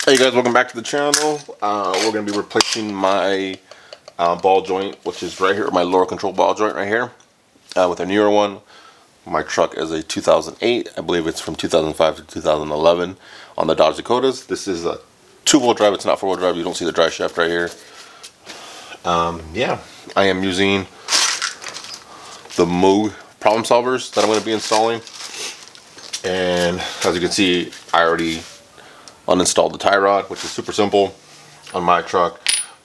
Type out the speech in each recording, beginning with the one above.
Hey guys, welcome back to the channel. We're going to be replacing my ball joint, which is right here, my lower control ball joint right here, with a newer one. My truck is a 2008. I believe it's from 2005 to 2011 on the Dodge Dakotas. This is a two-wheel drive. It's not four-wheel drive. You don't see the drive shaft right here. Yeah, I am using the Moog problem solvers that I'm going to be installing. And as you can see, I already uninstalled the tie rod, which is super simple. On my truck,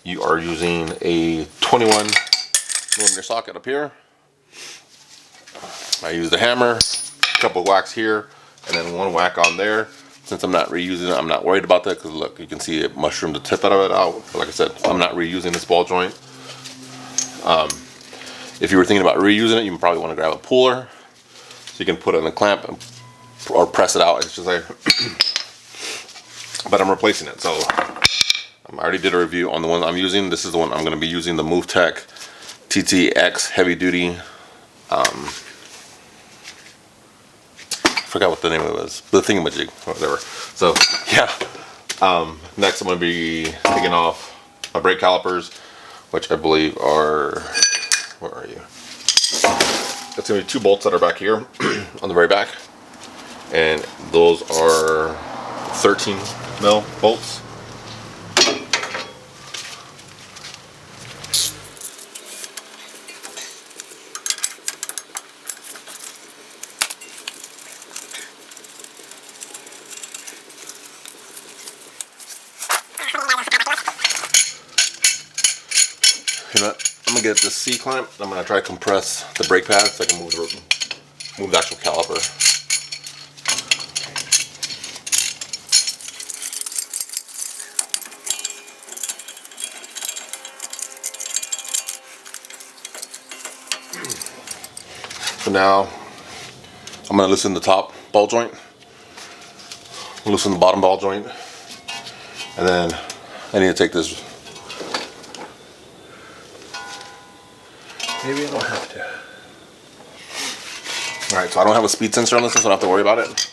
you are using a 21mm socket up here. I use the hammer, a couple of whacks here, and then one whack on there. Since I'm not reusing it, I'm not worried about that because look, you can see it mushroomed the tip out of it out. But like I said, I'm not reusing this ball joint. If you were thinking about reusing it, you probably want to grab a puller so you can put it in a clamp or press it out. It's just like but I'm replacing it, so I already did a review on the one I'm using. This is the one I'm going to be using, the MoveTech TTX heavy duty. Forgot what the name of it was. The thingamajig, whatever. So yeah. Next, I'm going to be taking off my brake calipers, which I believe are, where are you? It's going to be two bolts that are back here on the very back, and those are 13mm bolts. You know what? I'm gonna get this C clamp. I'm gonna try to compress the brake pads so I can move the actual caliper. So now I'm going to loosen the top ball joint, loosen the bottom ball joint, and then I need to take this. Maybe I don't have to. Alright, so I don't have a speed sensor on this one, so I don't have to worry about it.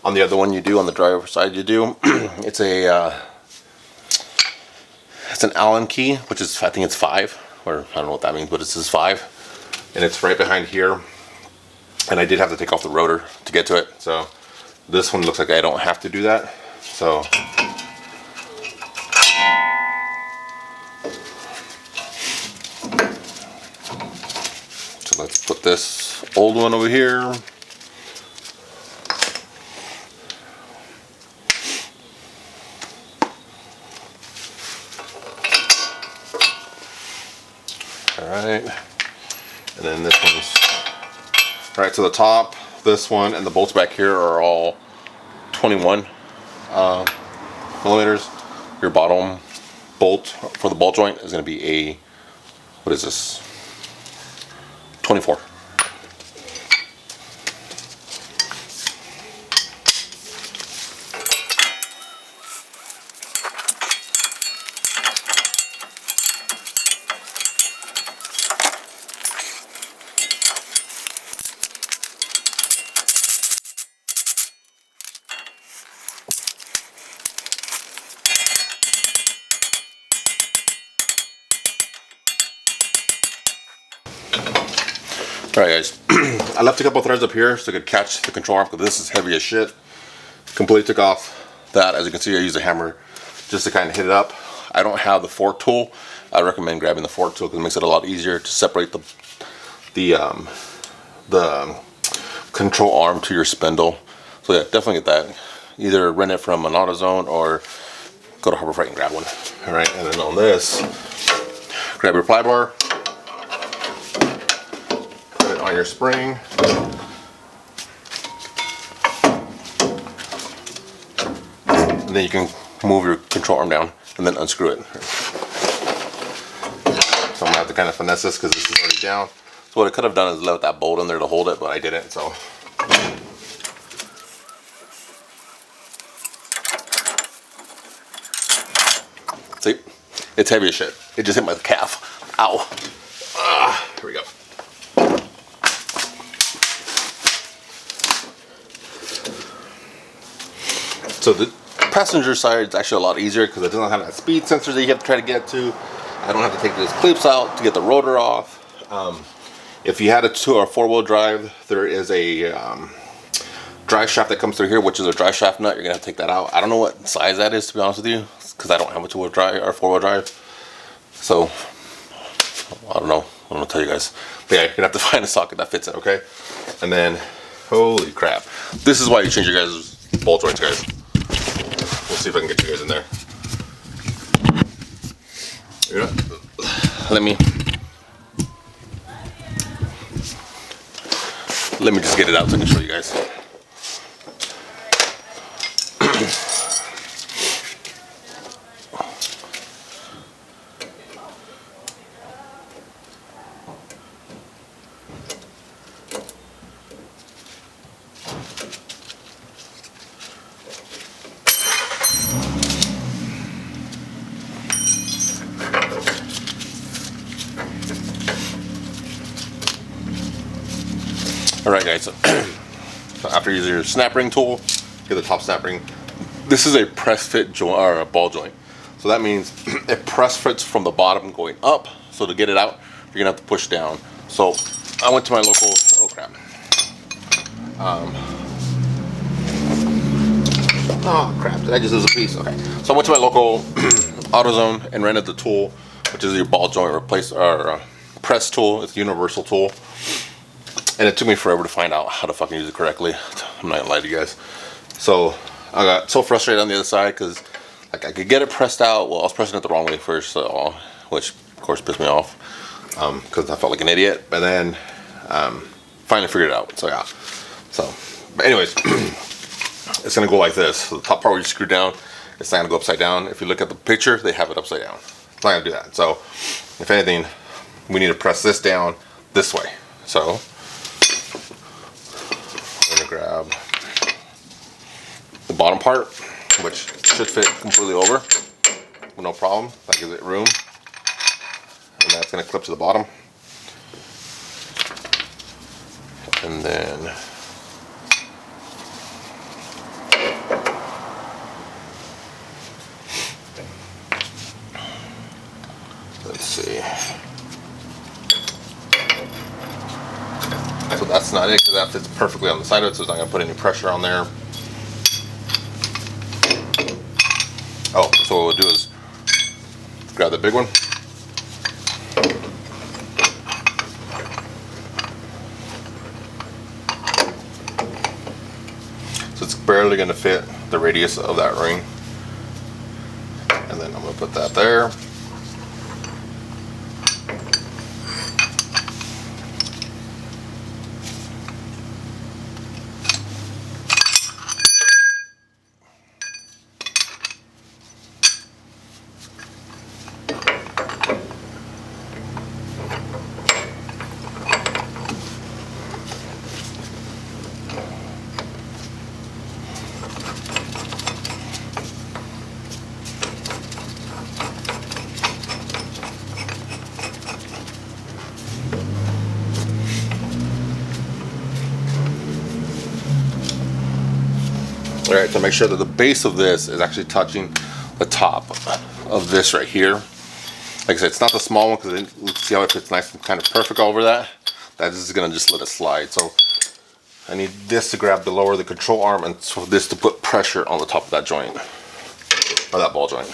On the other one you do, on the driver's side you do. It's an Allen key, which is, I think it's 5, or I don't know what that means, but it says 5. And it's right behind here. And I did have to take off the rotor to get to it, so this one looks like I don't have to do that. So let's put this old one over here. Alright, and then this one's right to the top. This one and the bolts back here are all 21 millimeters. Your bottom bolt for the ball joint is going to be a, what is this, 24. Alright guys, I left a couple threads up here so I could catch the control arm because this is heavy as shit. Completely took off that. As you can see, I use a hammer just to kind of hit it up. I don't have the fork tool. I recommend grabbing the fork tool because it makes it a lot easier to separate the control arm to your spindle. So yeah, definitely get that. Either rent it from an AutoZone or go to Harbor Freight and grab one. Alright, and then on this, grab your ply bar, on your spring, and then you can move your control arm down and then unscrew it. So I'm gonna have to kind of finesse this because this is already down. So what I could have done is left that bolt in there to hold it, but I didn't. So see, it's heavy as shit. It just hit my calf. Ow. Here we go. So the passenger side, it's actually a lot easier because it doesn't have that speed sensor that you have to try to get to. I don't have to take these clips out to get the rotor off. If you had a 2 or 4-wheel drive, there is a drive shaft that comes through here, which is a drive shaft nut. You're gonna have to take that out. I don't know what size that is, to be honest with you, because I don't have a 2-wheel drive or 4-wheel drive. So I don't know. I'm gonna tell you guys. But yeah, you're gonna have to find a socket that fits it, okay? And then, holy crap. This is why you change your guys' ball joints, guys. We'll see if I can get you guys in there. Let me just get it out so I can show you guys. Alright guys, so after using your snap ring tool, get the top snap ring. This is a press fit joint, or a ball joint. So that means it press fits from the bottom going up. So to get it out, you're gonna have to push down. So I went to my local, oh crap. Oh crap, did I just lose a piece? Okay. So I went to my local AutoZone and rented the tool, which is your ball joint replace or press tool. It's a universal tool. And it took me forever to find out how to fucking use it correctly. I'm not gonna lie to you guys. So I got so frustrated on the other side because like I could get it pressed out. Well, I was pressing it the wrong way first, so, which of course pissed me off because I felt like an idiot. But then finally figured it out. So yeah. So, but anyways, it's gonna go like this. So the top part where you screw down, it's not gonna go upside down. If you look at the picture, they have it upside down. It's not gonna do that. So if anything, we need to press this down this way. So I'm gonna grab the bottom part, which should fit completely over with no problem. That gives it room, and that's gonna clip to the bottom. And then let's see. So that's not it, because that fits perfectly on the side of it, so it's not going to put any pressure on there. Oh, so what we'll do is grab the big one. So it's barely going to fit the radius of that ring. And then I'm going to put that there. Alright, so make sure that the base of this is actually touching the top of this right here. Like I said, it's not the small one because see how it fits nice and kind of perfect over that. That is going to just let it slide. So I need this to grab the lower of the control arm, and so this to put pressure on the top of that joint, or that ball joint.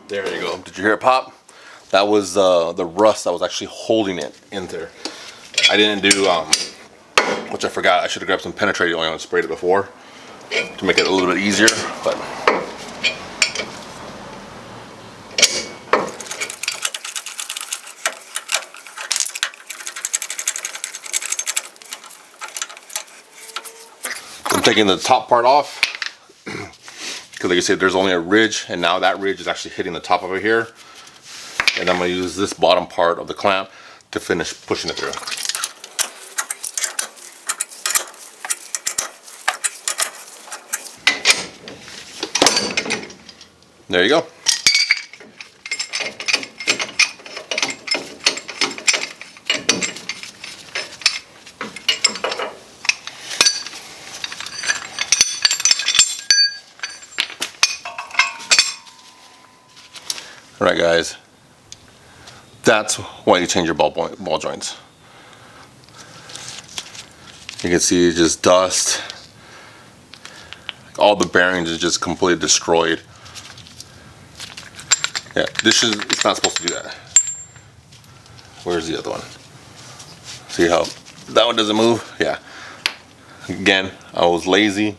There you go. Did you hear it pop? That was the rust that was actually holding it in there. I didn't do, which I forgot, I should have grabbed some penetrating oil and sprayed it before to make it a little bit easier, but I'm taking the top part off. Because like I said, there's only a ridge, and now that ridge is actually hitting the top over here. And I'm going to use this bottom part of the clamp to finish pushing it through. There you go. All right, guys. That's why you change your ball joints. You can see it's just dust. All the bearings is just completely destroyed. Yeah, it's not supposed to do that. Where's the other one? See how that one doesn't move? Yeah. Again, I was lazy.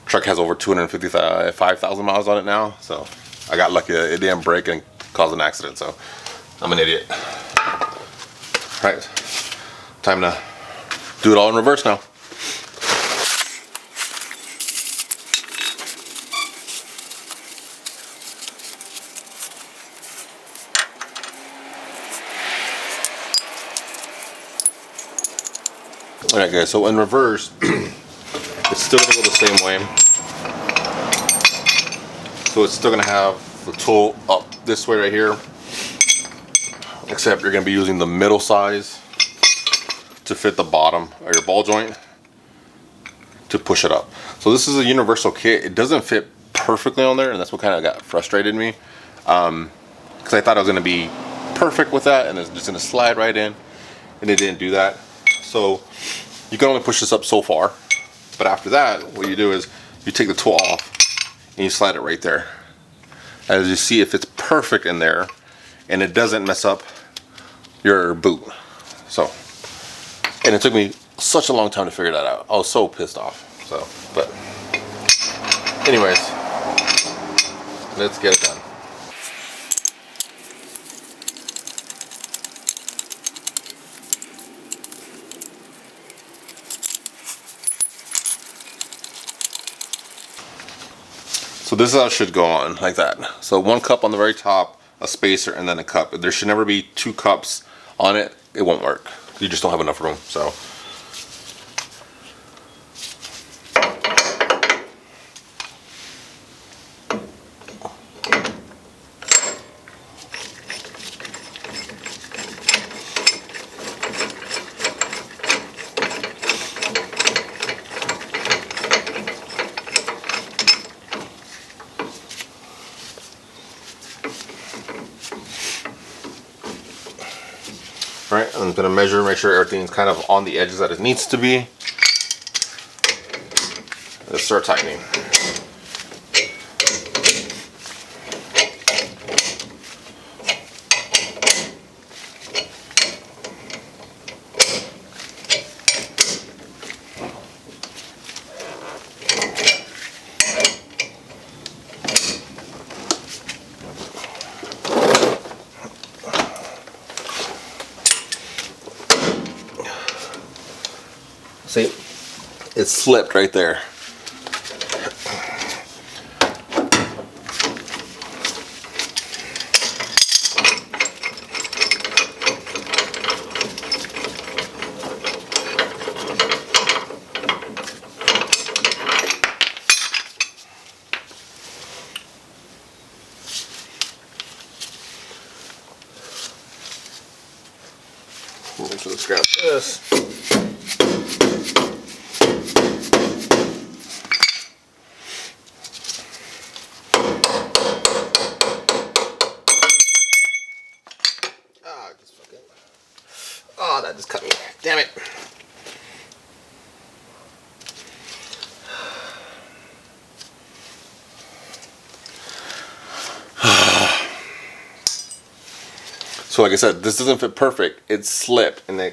Truck has over 255,000 miles on it now, so I got lucky that it didn't break and cause an accident, so I'm an idiot. Right, time to do it all in reverse now. Alright guys, so in reverse, it's still going to go the same way. So it's still going to have the tool up this way right here, except you're going to be using the middle size to fit the bottom of your ball joint to push it up. So this is a universal kit. It doesn't fit perfectly on there, and that's what kind of got frustrated me, because I thought I was going to be perfect with that and it's just going to slide right in, and it didn't do that. So you can only push this up so far, but after that what you do is you take the tool off and you slide it right there. As you see, it fits perfect in there and it doesn't mess up your boot. So, and it took me such a long time to figure that out. I was so pissed off. So, but anyways, let's get it done. So this is how it should go on, like that. So one cup on the very top, a spacer, and then a cup. There should never be two cups on it. It won't work. You just don't have enough room. So alright, I'm going to measure, make sure everything's kind of on the edges that it needs to be. Let's start tightening. See, it slipped right there. So let's grab this. Oh, that just cut me. Damn it. So like I said, this doesn't fit perfect. It slipped and they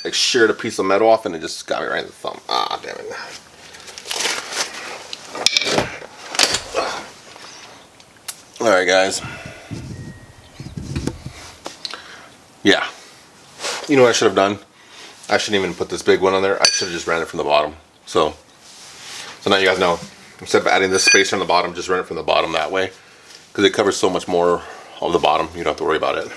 like sheared a piece of metal off and it just got me right in the thumb. Ah, damn it. Alright guys. Yeah. You know what I should have done? I shouldn't even put this big one on there. I should have just ran it from the bottom. So now you guys know. Instead of adding this spacer on the bottom, just run it from the bottom that way. Because it covers so much more of the bottom, you don't have to worry about it.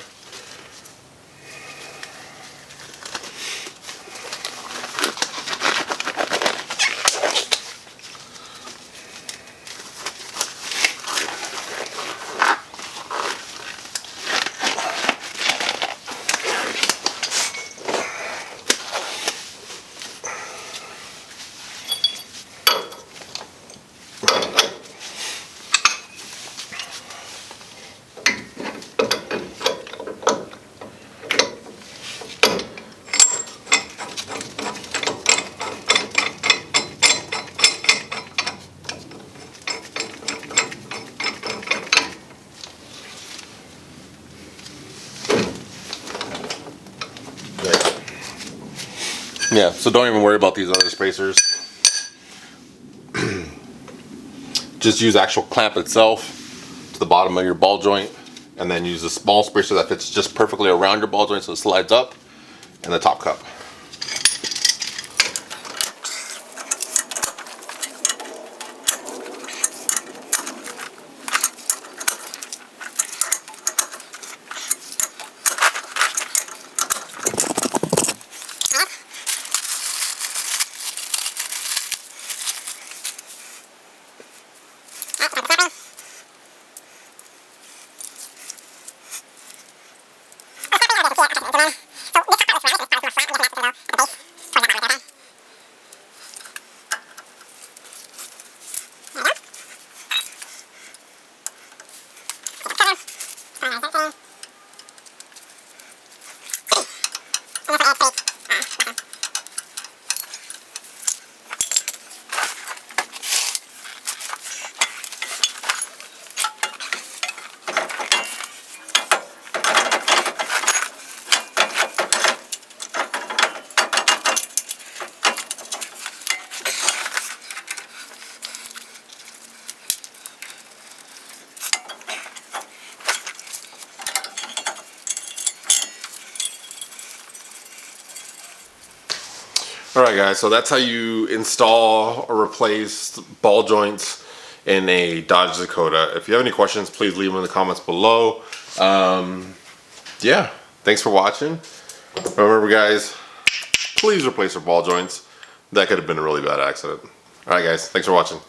Yeah, so don't even worry about these other spacers. Just use actual clamp itself to the bottom of your ball joint, and then use a small spacer that fits just perfectly around your ball joint so it slides up, and the top cup. Alright guys, so that's how you install or replace ball joints in a Dodge Dakota. If you have any questions, please leave them in the comments below. Yeah, thanks for watching. Remember guys, please replace your ball joints. That could have been a really bad accident. Alright guys, thanks for watching.